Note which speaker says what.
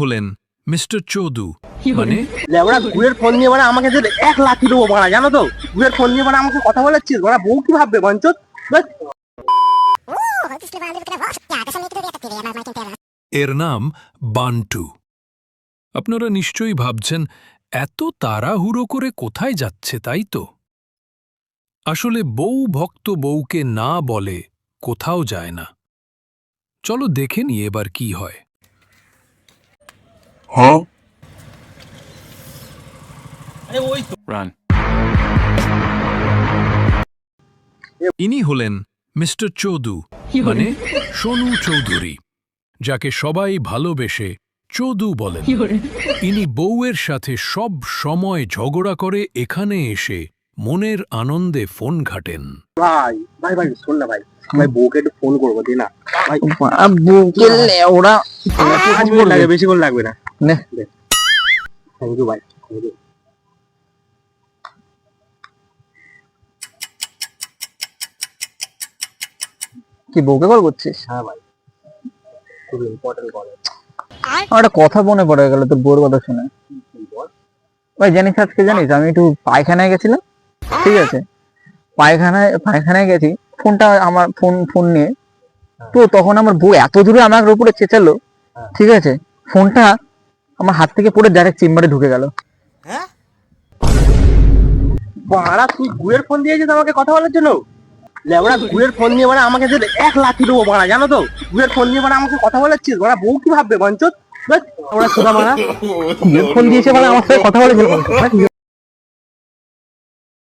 Speaker 1: হলেন মিস্টার চৌধু, মানে
Speaker 2: লেবড়া গুয়ের ফোন নিয়ে মানে আমাকে যে 1 লাখি দেবো মারা, জানো তো? গুয়ের ফোন নিয়ে মানে আমাকে কথা বলাচ্ছিস, ওরা বউ কি ভাববে বঞ্চত?
Speaker 1: এর নাম বান্টু। আপনারা নিশ্চয়ই ভাবছেন এত তাড়াহুড়ো করে কোথায় যাচ্ছে, তাই তো? আসলে বউ ভক্ত বউকে না বলে কোথাও যায় না। চলো দেখে নি এবার কি হয়।
Speaker 3: Run.
Speaker 1: ইনি হলেন মিস্টার চৌধু, মানে সোনু চৌধুরী, যাকে সবাই ভালোবেসে চৌধু বলেন। ইনি বউয়ের সাথে সব সময় ঝগড়া করে এখানে এসে মনের আনন্দে ফোন ঘাটেন।
Speaker 2: ভাই ভাই ভাই শোন না ভাই, ভাই বউকে একটু ফোন করবো, দি না ভাই।
Speaker 4: বউকে লেওড়া
Speaker 2: 5 মিনিট লাগে, বেশি করে লাগবে না।
Speaker 4: নে।
Speaker 2: থ্যাংক ইউ ভাই, থ্যাংক ইউ।
Speaker 4: কি বউকে কল করছিস?
Speaker 2: হ্যাঁ ভাই, খুব ইম্পর্টেন্ট কল।
Speaker 4: আমার একটা কথা মনে পড়ে গেল তোর বউর কথা শুনে। ভাই জানিস আজকে জানিস আমি একটু পায়খানায় গেছিলাম, ঠিক আছে? পায়খানায় গেছি, ফোনটা আমার ফোন নিয়ে, তো তখন আমার বউ এত দূরে আমার উপরে চেঁচালো, ঠিক আছে? ফোনটা আমার হাত থেকে পড়ে ডাইরেক্ট চেম্বারে ঢুকে গেল।
Speaker 2: বাড়া তুই গুয়ের ফোন দিয়েছিস আমাকে কথা বলার জন্য? লেবড়া গুয়ের ফোন নিয়ে মানে আমাকে যে 1 লাখি দেবো মারা, জানো তো? গুয়ের ফোন নিয়ে মানে আমাকে কথা বলাচ্ছিস, ওরা বউ কি ভাববে বঞ্চত? ওরা সুদা মারা
Speaker 4: ফোন দিয়েছে মানে আমার সাথে কথা বলে